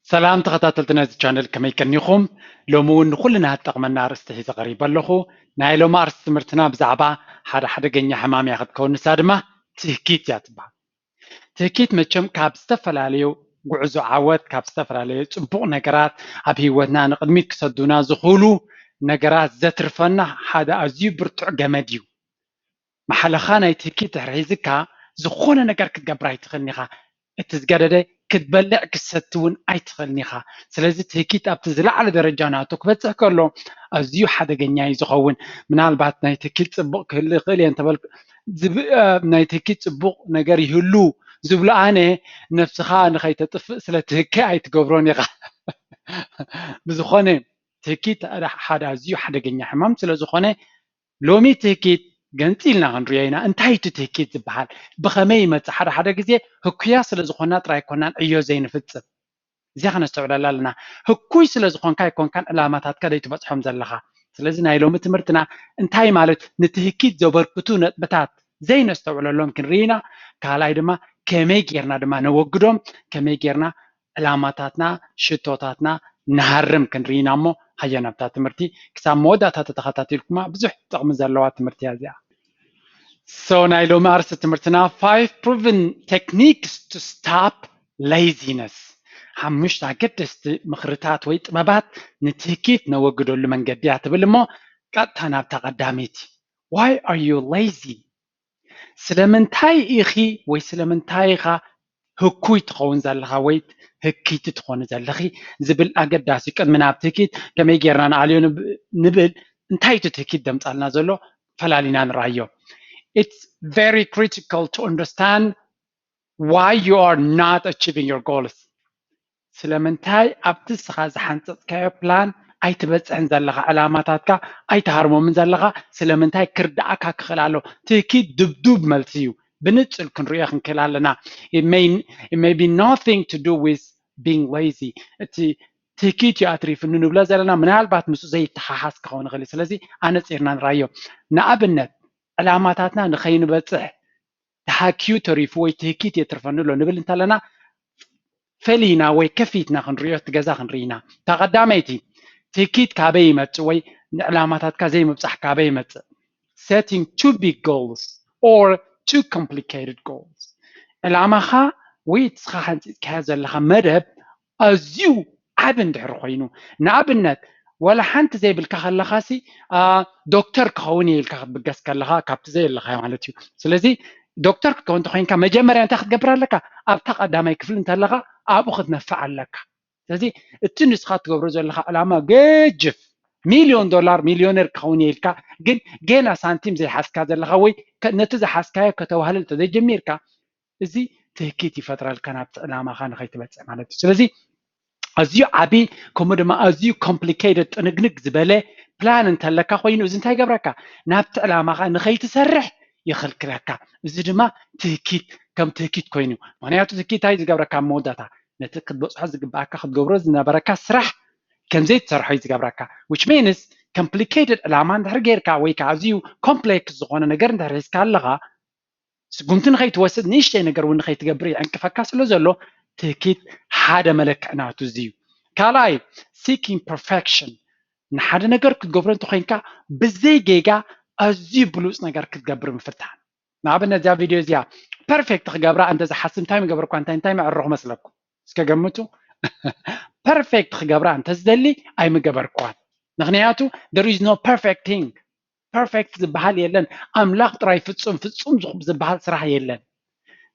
سلام تخطاتلتنا الشانل كما يكنيكم لومون كلنا تقمنا رسته قريب لخو نايلو مارس تمرتنا بزعبا حدا جنيا حمام ياخد كون سادمة تهكيت ياتبع تهكيت متشم كاب استفلاليو قعزو عوات كاب استفلاليو صبوق نقرات اب هيوتنا نقدميت كسدونا زخولو نقرات زترفنا حدا ازيو برتع جمديو محلخانا يتهكيت رحيزكا زخونا نقر كتقبراي تخلنيخا اتزقادة كتبلع كستون اي تخلنيخا سلازي تهكيت ابتزلع على درجاناتو كبتح كله ازيو حدا جنياي زخوون منال بات ناي تهكيت صبوق كهلي خيلي انتبال ناي تهكيت صبوق نقر يهلو زبلا انا نفسخا نخي تطفق سلا تهكي اي تقبرونيخا بزخوني تهكيت حدا ازيو حدا جنيا حمام سلازخوني لومي تهكيت جنتيلنا هنرينا انتهي تهكيت زبحال بخمي مت حدا جزء هكيا سلازخونا تراي كونان ايو زين فتس زي خنا استوعب لنا هكوي سلازخون كاي كون كان علامات كذا يتبصحهم زلخا سلازنا يلوم تمرتنا انتهي مالت نتهكيت زبركتو نبتات زين استوعب لهم كنرينا كالاي دما كمي غيرنا دما نوغدوم كمي غيرنا علاماتاتنا شتوتاتنا نهرم كنرينا مو هيا نبتا تمرتي كسام موداتا تتخاتاتلكما بزح طقم زلوا تمرتي هذه So نايلو مارس تمرتنا 5 proven techniques to stop laziness حمشت عقدست مخرطات ويت مبات نتهكيت نوجدو لمن قديات بالمو قطع نابتا قداميتي Why are you lazy؟ سلمنتاي إخي وي سلمنتايخا هكوي تخون زلخا ويت هكيت تخون زلخي زبل أقداسي قد من أبتكيت كما يجيرنا عليو نبل انتاي تتهكيت دمتالنا زلو فلالينا نرايو It's very critical to understand why you are not achieving your goals. سلمنتاي أبتسخا زحنتت كايو بلان أي تبصحن زلخا علاماتاتك أي تهرمو من زلخا سلمنتاي كردعكا كخلالو تهكيت دبدوب ملتيو بنتسل كنريخ نكلالنا it may be nothing to do with being lazy. تهكيت يا أتريف إنه نبلا زلنا من هالبات مسو زي تحاحس كون غلي سلازي أنا تصيرنا نرايو نأبنت علاماتاتنا نخين بصح تحاكيو تريف وي تهكيت يترفنلو نبل انت لنا فلينا وي كفيتنا خنريو تجازا خنرينا تقداميتي تهكيت كابي مت وي علاماتات كزي مبصح كابي مت setting too big goals or too complicated goals العمخا وي تسخحن كازا لها مدب أزيو عبن دحر خوينو نعبنت ولا حنت زي بالكخل خاسي دكتور كوني الكخ بقس كلها كابت زي اللي مالتي سلازي دكتور كون تخين كم جمرة أنت خد جبر لك أبتق قدام يكفل أنت لغا أبو خد نفع لك سلازي التنس خات جبر زي اللي علامة جيجف $1,000,000 مليونير كوني الكا جينا سنتيم زي حسكا زي اللي نتزا حسكايا كتوهل تزي جميركا زي تهكيتي فترة الكنابت علامة خان خيت بس مالتي سلازي أزيو عبي كمدما أزيو complicated نقنق زبالة بلان انت لك خوين وزن تاي قبركا نابت علامة خان نخي تسرح يخلق لك زدما تهكيت كم تهكيت كوينو معناته تهكيت هاي قبركا مودتا نتكد بص حز قبعك خد قبرز نبركا سرح كم زيت سرح هاي قبركا which means complicated علامة ده غيركا ويكا أزيو complex زغونا نقر ده ريسكا لغا قمت نخي توسد نيشتي نقر ونخي تقبري عنك فكاس لو زلو تهكيت حدا ملك ناتو زيو كالاي seeking perfection نحدا نقر كتقبرن تخينكا بزي جيجا أزيو بلوس نقر كتقبر مفتحان نعبنا زي فيديو زيا perfect تخقبرا أنت زي حسن تايم قبر كوانتين تايم عروح مسلكو اسكا قمتو perfect تخقبرا أنت زدلي أي مقبر كوان نغنياتو there is no perfect thing perfect زبحال يلن أملاق تراي فتسوم زخب زبحال صراحة يلن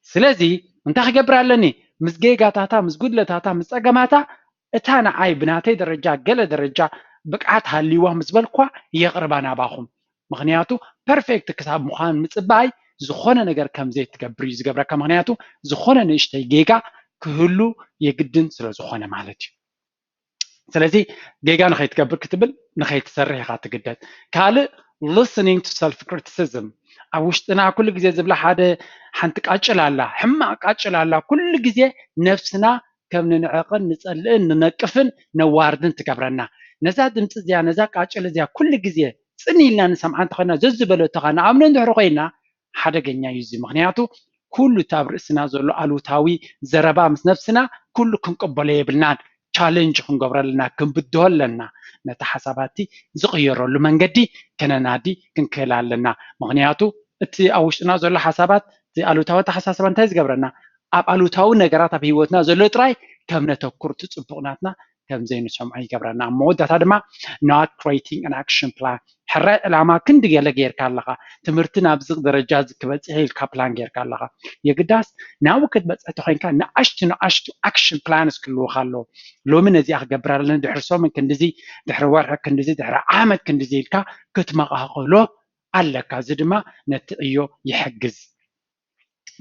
سلازي انت خقبرا لني مسجيجا تاتا مسجود لتاتا مسأقماتا اتانا عاي بناتي درجة قل درجة بقعات هالليوه مسبلقوا يغربانا باخم مغنياتو perfect كساب مخان مصباي زخونه نجر كم زيت تقبري زقبرا كمغنياتو زخونه نشتي جيجا كهلو يقدن سلا زخونه مالتي سلازي جيجا نخي تقبر كتبل نخي تسرح خاتقدد كالي listening to self criticism أوشتنا كل جزء زبلا حدا حنتك أجل الله حماك أجل الله كل جزء نفسنا كم نعقل نسأل ننقفن نواردن تكبرنا نزاد نتزيا نزاك أجل زيا كل جزء سني لنا نسمعان تخنا زبلة تخنا عملنا نحرقينا حدا جنيا يزي مغنياتو كل تابر سنا زلو ألوتاوي زربا مس نفسنا كل كن قبلي بلنان ቻሌንጅ ክንገብረለና ክንብድሆለና ነቲ ሓሳባቲ ዝቕየረሉ መንገዲ ከነናዲ ክንክእል ኣለና ምክንያቱ እቲ ኣብ ውሽጥና ዘሎ ሓሳባት እቲ ኣሉታዊ ኣተሓሳስባ እንታይ ዝገብረና ኣብ ኣሉታዊ ነገራት ኣብ ሂወትና ዘሎ ጥራይ ከም ነተኩር እቲ ፅቡቕናትና ከም ዘይንሰምዖ ይገብረና መወዳእታ ድማ not creating an action plan ሕራይ ዕላማ ክንዲ ገለ ጌርካ ኣለካ ትምህርቲ ናብዚ ደረጃ ክበፅሕ ኢልካ ፕላን ጌርካ ኣለካ የግዳስ ናብኡ ክትበፅሕ ኮይንካ ንኣሽቱ ኣክሽን ፕላንስ ክህልውካ ኣለዎ ሎሚ ነዚኣ ክገብር ኣለኒ ድሕሪ ሰሙን ክንዲዚ ድሕሪ ወርሒ ክንዲዚ ድሕሪ ዓመት ክንዲዚ ኢልካ ክትመቃኸሎ ኣለካ እዚ ድማ ነቲ ዕዮ ይሕግዝ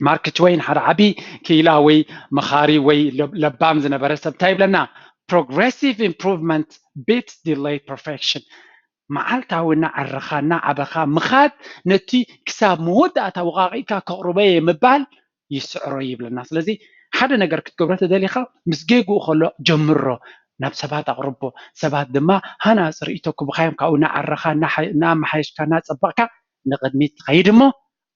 ማርክ ትዌይን ሓደ ዓብይ ክኢላ ወይ መኻሪ ወይ ለባም ዝነበረ ሰብ እንታይ ይብለና progressive improvement beats delayed perfection መዓልታዊና ዓረኻና ዓበኻ ምኻድ ነቲ ክሳብ መወዳእታ ወቃቂካ ከቕርበየ ምባል ይስዕሮ ይብለና ስለዚ ሓደ ነገር ክትገብሮ ተደሊኻ ምስ ጌጉኡ ከሎ ጀምሮ ናብ ሰባት ኣቕርቦ ሰባት ድማ ሃናፂ ርእቶ ክብካዮም ካብኡ ናዓረኻ ናመሓየሽካ ናፀበቕካ ንቅድሚት ትኸይድ እሞ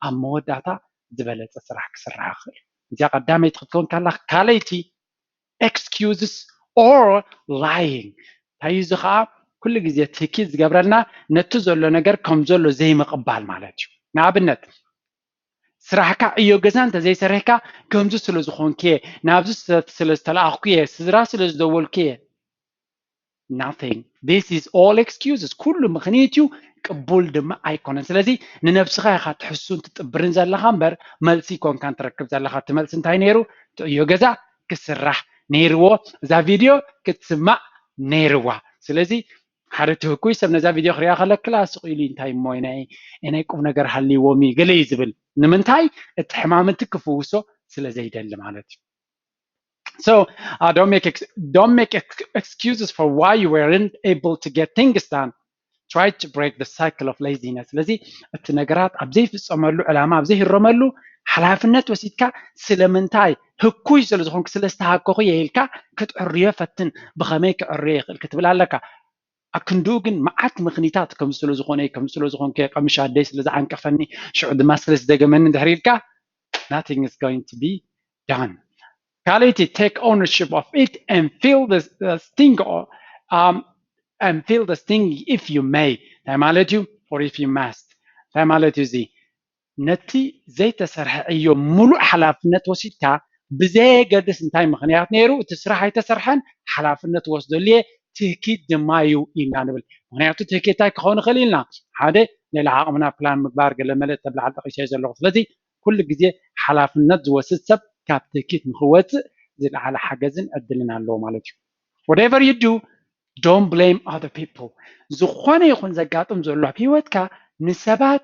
ኣብ መወዳእታ ዝበለፀ ስራሕ ክስራሕ ይኽእል እዚኣ ቀዳመይቲ ክትከውን ከላ ካልኣይቲ excuses or lying ታይዙ ከዓ ኩሉ ግዜ ትኪት ዝገብረልና ነቲ ዘሎ ነገር ከም ዘሎ ዘይምቕባል ማለት እዩ ንኣብነት ስራሕካ ዕዮ ገዛ እንተዘይሰርሕካ ከምዚ ስለ ዝኾንክ ናብዚ ስለ ዝተለኣኽኩ ስድራ ስለ ዝደወልኩ nothing this is all excuses ኩሉ ምክንያት እዩ ቅቡል ድማ ኣይኮነን ስለዚ ንነፍስኻ ኢኻ ትሕሱን ትጥብርን ዘለኻ እምበር መልሲ ኮንካን ትረክብ ዘለኻ እቲ መልሲ እንታይ ነይሩ ዕዮ ገዛ ክስራሕ ነይርዎ እዛ ቪድዮ ክትስማዕ ነይርዋ ስለዚ ሓደ ትህኩይ ሰብ ነዛ ቪድዮ ክሪኣ ከለ ክላስ ኢሉ እንታይ ናይ ቁም ነገር ሃልይዎሚ ገለ እዩ ዝብል ንምንታይ እቲ ሕማምንቲ ክፍውሶ ስለ ዘይደሊ ማለት እዩ So don't make excuses for why you weren't able to get things done. Try to break the cycle of laziness. ስለዚ እቲ ነገራት ኣብ ዘይፍፀመሉ ዕላማ ኣብ ዘይህረመሉ ሓላፍነት ወሲድካ ስለምንታይ ህኩይ ስለ ዝኾንክ ስለ ዝተሃከኹ የኢልካ ክትዕርዮ ፈትን ብኸመይ ክዕርዮ ይኽእል ክትብል ኣለካ ኣክንድኡ ግን መዓት ምክንያታት ከም ስለ ዝኾነ ከም ስለ ዝኾንከ ቀምሻ ደይ ስለ ዝዓንቀፈኒ ሽዑ ድማ ስለ ዝደገመኒ ድሕሪ ኢልካ nothing is going to be done. Quality, take ownership of it and feel the sting and feel the sting if you may. ማለት እዩ or if you must. ማለት እዩ እዚ ነቲ ዘይተሰርሐ እዮ ሙሉእ ሓላፍነት ወሲድካ ብዘይገድስ እንታይ ምክንያት ነይሩ እቲ ስራሕ ኣይተሰርሐን ሓላፍነት ወስደልየ ትህኪት ድማ እዩ ኢልና ንብል ምክንያቱ ትህኪት እንታይ ክኸውን ይኽእል ኢልና ሓደ ሌላ ዓቕምና ፕላን ምግባር ገለ መለ ተብላዓል ጠቂሰ ዘለኹ ስለዚ ኩሉ ግዜ ሓላፍነት ዝወስድ ሰብ ካብ ትህኪት ንክወፅእ ዝለዓለ ሓገዝን ዕድልን ኣለዎ ማለት እዩ whatever you do don't blame other people ዝኾነ ይኹን ዘጋጥም ዘሎ ኣብ ሂወትካ ንሰባት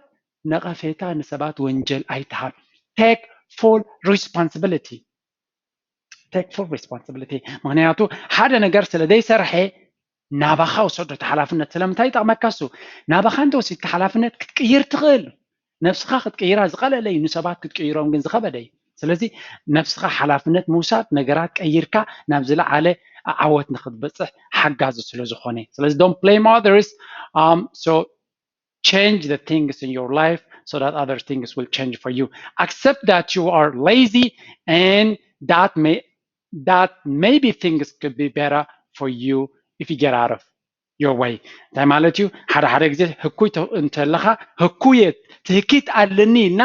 ነቐፌታ ንሰባት ወንጀል ኣይትሃብ take full responsibility ምክንያቱ ሓደ ነገር ስለ ዘይሰርሐ ናባኻ ወሰዶ እቲ ሓላፍነት ስለምንታይ ይጠቕመካ እሱ ናባኻ እንተወሲድካ ሓላፍነት ክትቅይር ትኽእል ነፍስኻ ክትቅይራ ዝቐለለ እዩ ንሰባት ክትቅይሮም ግን ዝኸበደ እዩ ስለዚ ነፍስኻ ሓላፍነት ምውሳድ ነገራት ቀይርካ ናብ ዝለዓለ ዓወት ንክትበፅሕ ሓጋዚ ስለ ዝኾነ ስለዚ don't blame others so change the things in your life so that other things will change for you accept that you are lazy and that maybe things could be better for you if you get out of your way እንታይ ማለት እዩ ሓደ ግዜ ህኩይ እንተለኻ ህኩየት ትህኪት ኣለኒ ኢልና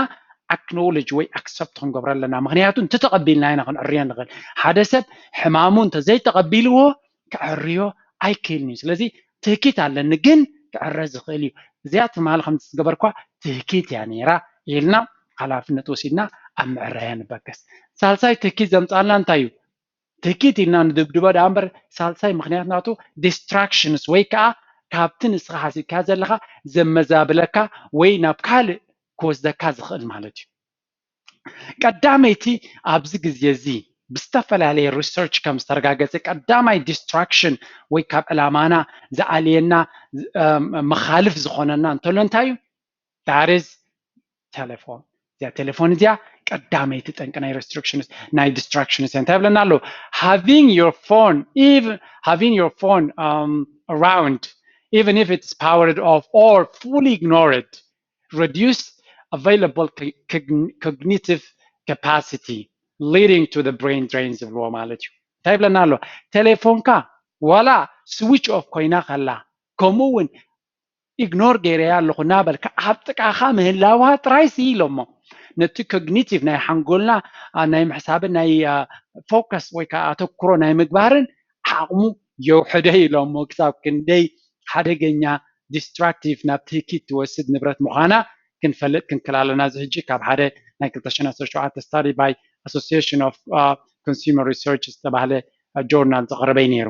acknowledge ወይ accept ክንገብር ኣለና ምክንያቱ እንተተቐቢልና ኢና ክንዕርዮ ንኽእል ሓደ ሰብ ሕማሙ እንተዘይተቐቢልዎ ክዕርዮ ኣይክእልን እዩ ስለዚ ትህኪት ኣለኒ ግን ክዕረ ዝኽእል እዩ እዚኣ ትማል ከም ዝገበርኳ ትህኪት እያ ነይራ ኢልና ሓላፍነት ወሲድና ኣብ ምዕራያ ንበገስ ሳልሳይ ትህኪት ዘምፃልና እንታይ እዩ ትህኪት ኢልና ንድብድቦ ዳ እምበር ሳልሳይ ምክንያት ናቱ distractions ወይ ከዓ ካብቲ ንስኻ ሓሲብካ ዘለኻ ዘመዛብለካ ወይ ናብ ካልእ ክወስደካ ዝኽእል ማለት እዩ ቀዳመይቲ ኣብዚ ግዜ እዚ ብዝተፈላለየ ሪሰርች ከም ዝተረጋገፀ ቀዳማይ ዲስትራክሽን ወይ ካብ ዕላማና ዝኣልየና መኻልፍ ዝኾነና እንተሎ እንታይ እዩ that is telephone እዚኣ ቴሌፎን እዚኣ ቀዳመይቲ ጠንቂ ናይ restrictions ናይ distractions እንታይ ብለና ኣሎ having your phone around even if it's powered off or fully ignored reduce available cognitive capacity leading to the brain drains of raw ማለት እዩ تايبلنا له تليفونكا ولا سويتش اوف كوينا خلا كمون ignore ገይረያ ኣለኹ ናበልካ ኣብ ጥቃኻ ምህላዋ ጥራይሲ ኢሎሞ ነቲ ኮግኒቲቭ ናይ ሓንጎልና ናይ ምሕሳብን ናይ ፎከስ ወይ ከዓ ኣተኩሮ ናይ ምግባርን ዓቕሙ የውሕደ ኢሎሞ ክሳብ ክንደይ ሓደገኛ ዲስትራክቲቭ ናብ ትህኪት ትወስድ ንብረት ምዃና ክንፈልጥ ክንክል ኣለና እዚ ሕጂ ካብ ሓደ ናይ 2017 ስታዲ ባይ ኣሶሲዬሽን ኦፍ ኮንሱመር ሪሰርች ዝተባሃለ ጆርናል ዘቕረበይ ነይሩ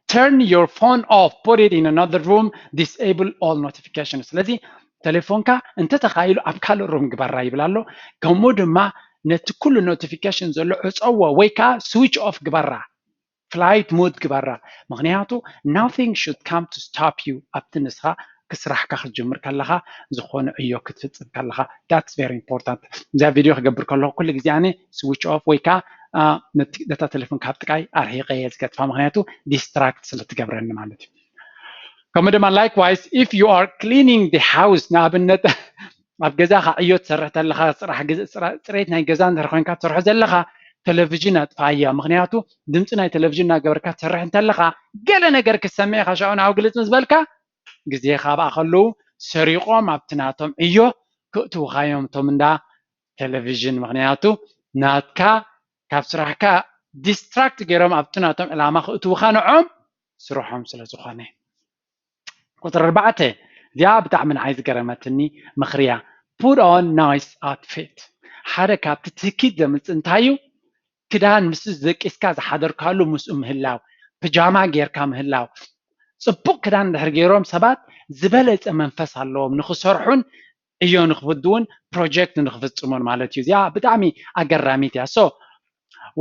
turn your phone off, put it in another room, disable all notifications. ስለዚህ ቴሌፎንካ እንተ ተኻይሉ ኣብ ካልእ ሩም ግበራ ይብላሎ ከምኡ ድማ ነቲ ኩሉ ኖቲፊኬሽን ዘሎ ዕፀዎ ወይ ከዓ ስዊች ኦፍ ግበራ ፍላይት ሞድ ግበራ ምክንያቱ nothing should come to stop you ኣብቲ ንስኻ ክስራሕካ ክትጅምር ከለኻ ዝኾነ እዮ ክትፍፅም ከለኻ that's very important እዛ ቪድዮ ክገብር ከለኹ ኩሉ ግዜ ኣነ ስዊች ኦፍ ወይ ከዓ ነታ ቴሌፎን ካብ ጥቃይ ኣርሒቀ እየ ዝገጥፋ ምክንያቱ ዲስትራክት ስለትገብረኒ ማለት እዩ ከምኡ ድማ likewise if you are cleaning the house ንኣብነት ኣብ ገዛኻ ዕዮ ትሰርሕ ተለኻ ፅሬት ናይ ገዛ እንድሕር ኮይንካ ትሰርሖ ዘለኻ ቴሌቪዥን ኣጥፋያ ምክንያቱ ድምፂ ናይ ቴሌቪዥን እናገበርካ ትሰርሕ እንተለኻ ገለ ነገር ክሰምዕ ኢኻ ሻኡ ናብኡ ግልፅ ምስ በልካ ግዜኻ ኣብኣ ከለዉ ሰሪቆም ኣብቲ ናቶም ዕዮ ክእትውኻዮም እቶም እንዳ ቴሌቪዥን ምክንያቱ ናትካ ካብ ስራሕካ ዲስትራክት ገይሮም ኣብቲ ናቶም ዕላማ ክእትውኻ ንዖም ስርሖም ስለ ዝኾነ ቁጥር 4 እዚኣ ብጣዕሚ ንዓይ ዝገረመትኒ ምኽርያ put on nice outfit ሓደ ካብቲ ትህኪት ዘምፅእ እንታይ እዩ ክዳን ምስ ደቂስካ ዝሓደርካሉ ምስኡ ምህላው ፒጃማ ጌርካ ምህላው ፅቡቅ ክዳን እንድሕር ገይሮም ሰባት ዝበለፀ መንፈስ ኣለዎም ንክሰርሑን እዮ ንክፍድውን ፕሮጀክት ንክፍፅሙን ማለት እዩ እዚኣ ብጣዕሚ ኣገራሚት እያ so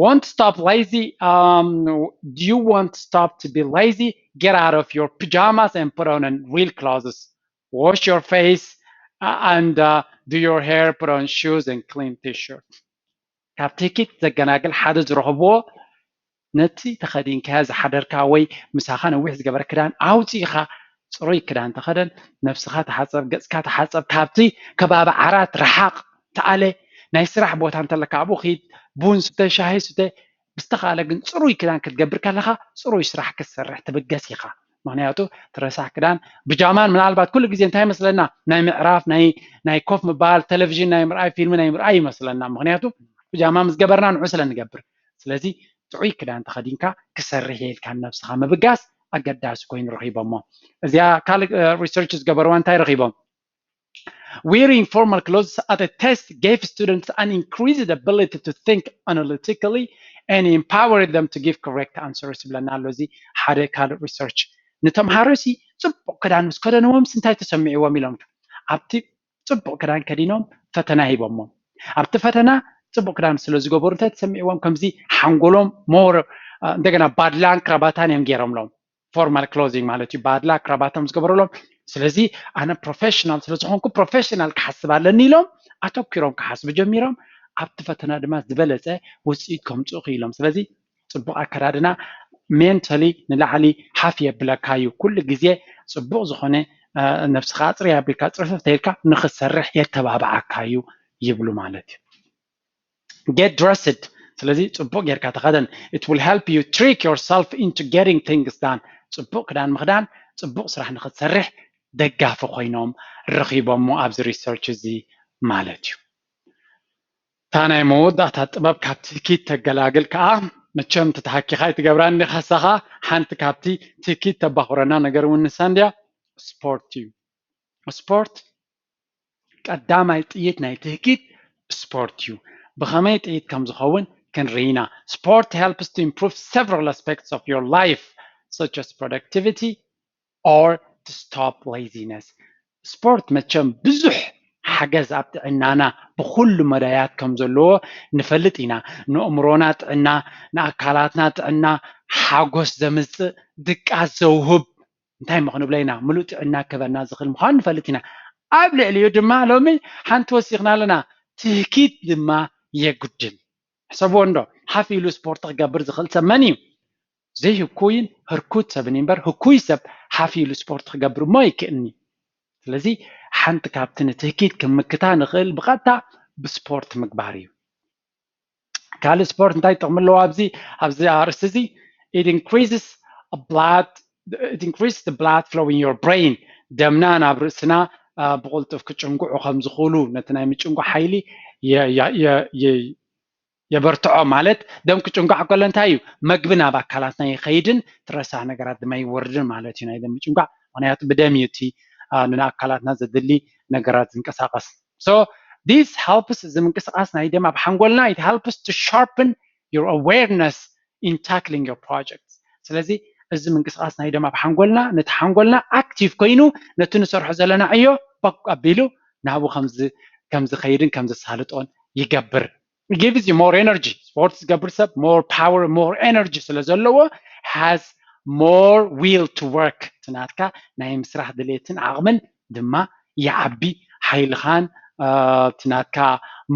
won't stop lazy do you want to stop to be lazy get out of your pajamas and put on real clothes wash your face and do your hair put on shoes and clean t-shirt ካብ ትህኪት ዘገናግል ሓደ ዝረኽብዎ ነቲ ተኸዲንካ ዝሓደርካ ወይ ምሳኻ ነዊሕ ዝገበረ ክዳን ኣውፂኢኻ ፅሩይ ክዳን ተኸደን ነፍስኻ ተሓፀብ ገፅካ ተሓፀብ ካብቲ ከባቢ ዓራት ረሓቕ ተኣለ ናይ ስራሕ ቦታ እንተለካ ኣብኡ ኺድ ቡን ስተ ሻሂ ስተ ብዝተኻእለ ግን ፅሩይ ክዳን ክትገብር ከለኻ ፅሩይ ስራሕ ክትሰርሕ ትብገስ ኢኻ ምክንያቱ ትረሳሕ ክዳን ብጃማን ምናልባት ኩሉ ግዜ እንታይ ይመስለና ናይ ምዕራፍ ናይ ኮፍ ምባል ቴሌቪዥን ናይ ምርኣይ ፊልም ናይ ምርኣይ ይመስለና ምክንያቱ ብጃማ ምስ ገበርና ንዑ ስለንገብር ስለዚ ጥዑይ ክዳን ተኸዲንካ ክሰርሕ የልካ ነብስኻ ምብጋስ ኣገዳሲ ኮይኑ ረኺቦሞ እዚኣ ካልእ ሪሰርች ዝገበርዋ እንታይ ረኺቦም wearing formal clothes at a test gave students an increased ability to think analytically and empowered them to give correct answers ብለና ኣሎ እዚ ሓደ ካልእ ሪሰርች ንተምሃሮሲ ፅቡቅ ክዳን ምስ ከደንዎም እንታይ ተሰሚዕዎም ኢሎም ኣብቲ ፅቡቅ ክዳን ከዲኖም ፈተና ሂቦሞም ኣብቲ ፈተና ፅቡቅ ክዳን ስለ ዝገበሩ እንታይ ተሰሚዕዎም ከምዚ ሓንጎሎም ሞር እንደገና ባድላን ክራባታን እዮም ገይሮምሎም ፎርማል ክሎዚንግ ማለት እዩ ባድላ ክራባቶም ዝገበረሎም ስለዚ ኣነ ፕሮፌሽናል ስለ ዝኾንኩ ፕሮፌሽናል ክሓስብ ኣለኒ ኢሎም ኣተኪሮም ክሓስቡ ጀሚሮም ኣብቲ ፈተና ድማ ዝበለፀ ውፅኢት ከምፅኡ ክኢሎም ስለዚ ፅቡቅ ኣከዳድና ሜንታሊ ንላዕሊ ሓፍ የብለካ እዩ ኩሉ ግዜ ፅቡቅ ዝኾነ ነፍስኻ ፅርያ ኣቢልካ ፅርፍፍ ተይልካ ንክትሰርሕ የተባብዓካ እዩ ይብሉ ማለት እዩ get dressed ስለዚ ፅቡቅ ጌርካ ተኸደን it will help you trick yourself into getting things done ፅቡቅ ክዳን ምኽዳን ፅቡቅ ስራሕ ንክትሰርሕ ደጋፊ ኮይኖም ረኺቦሞ ኣብዚ ሪሰርች እዚ ማለት እዩ እታ ናይ መወዳእታ ጥበብ ካብ ትህኪት ተገላግል ከዓ መቸም ተተሓኪኻ ይትገብራኒ ካሳኻ ሓንቲ ካብቲ ትህኪት ተባኽረና ነገር እውን ንሳ እንድያ ስፖርት እዩ ስፖርት ቀዳማይ ጥይት ናይ ትህኪት ስፖርት እዩ ብኸመይ ጥይት ከም ዝኸውን ክንርኢና sport helps to improve several aspects of your life such as productivity or to stop laziness sport መቸም ብዙሕ ሓገዝ ኣብ ጥዕናና ብኩሉ መዳያት ከም ዘለዎ ንፈልጥ ኢና ንእምሮና ጥዕና ንኣካላትና ጥዕና ሓጎስ ዘምፅእ ድቃስ ዘውህብ እንታይ ምኽንብሎ ኢና ሙሉእ ጥዕና ክበና ዝኽእል ምዃኑ ንፈልጥ ኢና ኣብ ልዕሊኡ ድማ ሎሚ ሓንቲ ወሲኽና ኣለና ትህኪት ድማ የጉድል حسبوا عنده حافيلو سبورت غبر زخل ثماني زي هكوين هركوت سبني بر هكوي سب حافيلو سبورت غبر ما يكني ስለዚ ሓንቲ ካብቲ ንትህኪት ክምክታ ንኽእል ብቐጥታ ብስፖርት ምግባር እዩ كال سبورت انتي تغملو أبزي أرسزي it increases the blood flow in your brain دمنا نابرسنا بقولت في كتشنقو خمس خلو نتنا متشنقو حيلي ي يبرتعو مالت دم كتشنقو حقول انتايو مقبنا باكالاتنا يخيدن ترسع نقرات ما يوردن مالت هنا دم كتشنقو ونيات بدميتي ننا أكالاتنا زدلي نقرات انكساقس so this helps زمن كساقس نايدم بحنقولنا it helps to sharpen your awareness in tackling your projects ስለዚህ እዚ ምንቅስቃስ ናይ ደማ ብሓንጎልና ነቲ ሓንጎልና ኣክቲቭ ኮይኑ ነቲ ንሰርሖ ዘለና ዕዮ በቅ ኣቢሉ ናብኡ ከምዚ ኸይድን ከምዚ ሳልጦን ይገብር it gives you more energy ስፖርት ዝገብር ሰብ more power more energy ስለ ዘለዎ has more will to work ትናትካ ናይ ምስራሕ ድሌትን ዓቕምን ድማ ይዓቢ ሓይልኻን ትናትካ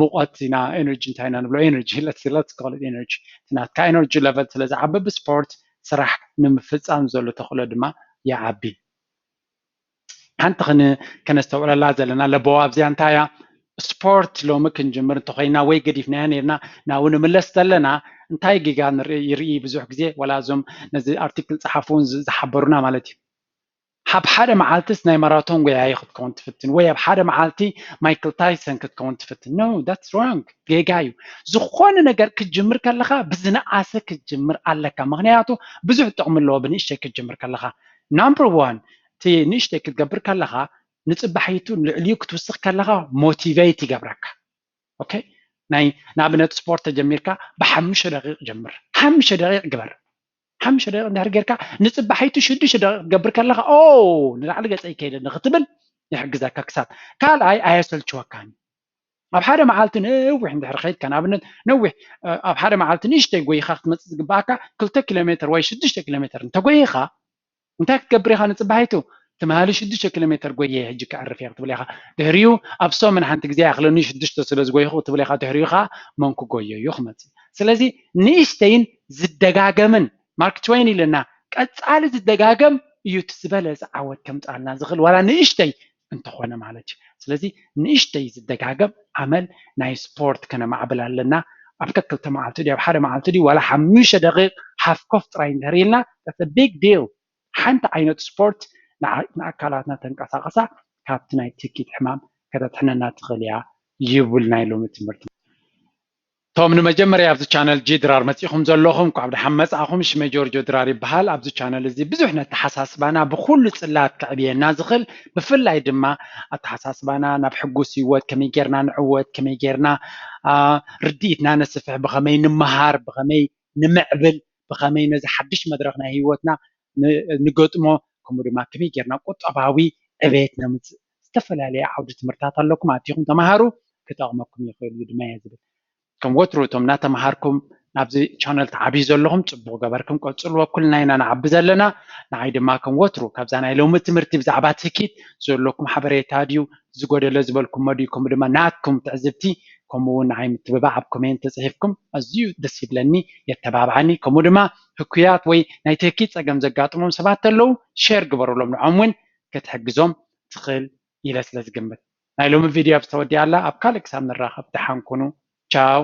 ሙቐት ኢና ኤነርጂ እንታይ ኢና ንብሎ ኤነርጂ let's call it energy ትናትካ ኤነርጂ level ስለ ዝዓቢ ብስፖርት ስራሕ ንምፍፃም ዘሎ ተኽእሎ ድማ ይዓቢ ሓንቲ ከነስተውዕለላ ዘለና ለቦዋ ኣብዚኣ እንታይ እያ ስፖርት ሎሚ ክንጅምር እንተኮይና ወይ ገዲፍናያ ነርና ናብኡ ንምለስ ዘለና እንታይ ጌጋ ይርኢ ብዙሕ ግዜ ወላ እዞም ነዚ ኣርቲክል ፀሓፉን ዝሓበሩና ማለት እዩ ኣብ ሓደ መዓልትስ ናይ ማራቶን ጎያይ ክትከውን ትፍትን ወይ ኣብ ሓደ መዓልቲ ማይክል ታይሰን ክትከውን ትፍትን no that's wrong ጌጋ እዩ ዝኾነ ነገር ክትጅምር ከለኻ ብዝነኣሰ ክትጅምር ኣለካ ምክንያቱ ብዙሕ ጥቕሚ ኣለዎ ብንእሽተይ ክትጅምር ከለኻ number 1 እቲ ንእሽተይ ክትገብር ከለኻ ንፅባሒቱ ልዕልዩ ክትውስኽ ከለኻ ሞቲቬት ይገብረካ ኦኬ ናይ ንኣብነት ስፖርት ተጀሚርካ ብ5 ደቂቕ ጀምር 5 ደቂቕ ግበር 5 دقيقة እንድሕር ጌርካ ንፅባሒቱ 6 ደቂቕ ትገብር ከለኻ ኦ ንላዕሊ ገፀይ ከይደ ንኽትብል ይሕግዘካ ክሳብ ካልኣይ ኣየሰልችወካን ኣብ ሓደ መዓልቲ ነዊሕ እንድሕር ከይድካ ንኣብነት ነዊሕ ኣብ ሓደ መዓልቲ ንእሽተይ ጎይኻ ክትመፅእ ዝግባእካ 2 ኪሎ ሜትር ወይ 6 ኪሎ ሜትር እንተጎይኻ እንታይ ክትገብር ኢኻ ንፅባሒቱ ትማሊ 6 ኪሎ ሜትር ጎየ ሕጂ ክዕርፍ እየ ክትብል ኢኻ ድሕሪኡ ኣብ ሶምን ሓንቲ ግዜ ኣኽለኒ 6 ስለ ዝጎይኹ ክትብል ኢኻ ድሕሪኡ ኻ መንኩ ጎየ እዩ ክመፅእ ስለዚ ንእሽተይን ዝደጋገምን ማርክ ትዌይን ኢለና ቀፃሊ ዝደጋገም እዩ ትዝበለፀ ዓወት ከምፃልና ዝኽእል ዋላ ንእሽተይ እንተኾነ ማለት እዩ ስለዚ ንእሽተይ ዝደጋገም ዓመል ናይ ስፖርት ከነማዕብል ኣለና ኣብ ከክልተ መዓልቲ ድዩ ኣብ ሓደ መዓልቲ ድዩ ዋላ 5 ደቂቕ ሓፍኮፍ ጥራይ እንድሕር ኢልና that's a big deal ሓንቲ ዓይነት ስፖርት ንኣካላትና ተንቀሳቐሳ ካብቲ ናይ ትኪት ሕማም ከተጥሕነና ትኽእል እያ ይብል ናይ ሎሚ ትምህርቲ ቶም ንመጀመርያ ኣብዚ ቻነል ጂ ድራር መፂኹም ዘለኹም ኳብ ድሓን መፅኣኹም ሽመይ ጆርጆ ድራር ይበሃል ኣብዚ ቻነል እዚ ብዙሕ ነተሓሳስባና ብኩሉ ፅላት ክዕብየና ዝኽእል ብፍላይ ድማ ኣተሓሳስባና ናብ ሕጉስ ህይወት ከመይ ጌርና ንዕወት ከመይ ጌርና ርዲኢትና ነስፍሕ ብኸመይ ንምሃር ብኸመይ ንምዕብል ብኸመይ ነዚ ሓድሽ መድረኽ ናይ ህይወትና ንገጥሞ ከምኡ ድማ ከመይ ጌርና ቁጠባዊ ዕብየት ነምፅእ ዝተፈላለየ ዓውዲ ትምህርትታት ኣለኩም ኣትኹም ተምሃሩ ክጠቕመኩም ይኽእል እዩ ድማ እየ ዝብል ከም ወትሩ እቶም እናተምሃርኩም ናብዚ ቻነል ተዓብዩ ዘለኹም ፅቡቅ ገበርኩም ቀፅልዎ ኩልና ኢና ንዓቢ ዘለና ንዓይ ድማ ከም ወትሩ ካብዛ ናይ ሎሚ ትምህርቲ ብዛዕባ ትኪት ዘለኩም ሓበሬታ ድዩ ዝጎደለ ዝበልኩሞ ድዩ ከምኡ ድማ ናትኩም ትዕዝብቲ ከምኡ እውን ንዓይ ምትብባዕ ኣብ ኮሜንት ተፅሒፍኩም ኣዝዩ ደስ ይብለኒ የተባብዓኒ ከምኡ ድማ ህኩያት ወይ ናይ ትኪት ፀገም ዘጋጥሞም ሰባት ኣለዉ ሼር ግበሩሎም ንዖም እውን ክትሕግዞም ትኽእል ኢለ ስለ ዝግምት ናይ ሎሚ ቪድዮ ኣብ ዝተወዲኣላ ኣብ ካልእ ክሳብ ንራኸብ ድሓን ኩኑ ቻው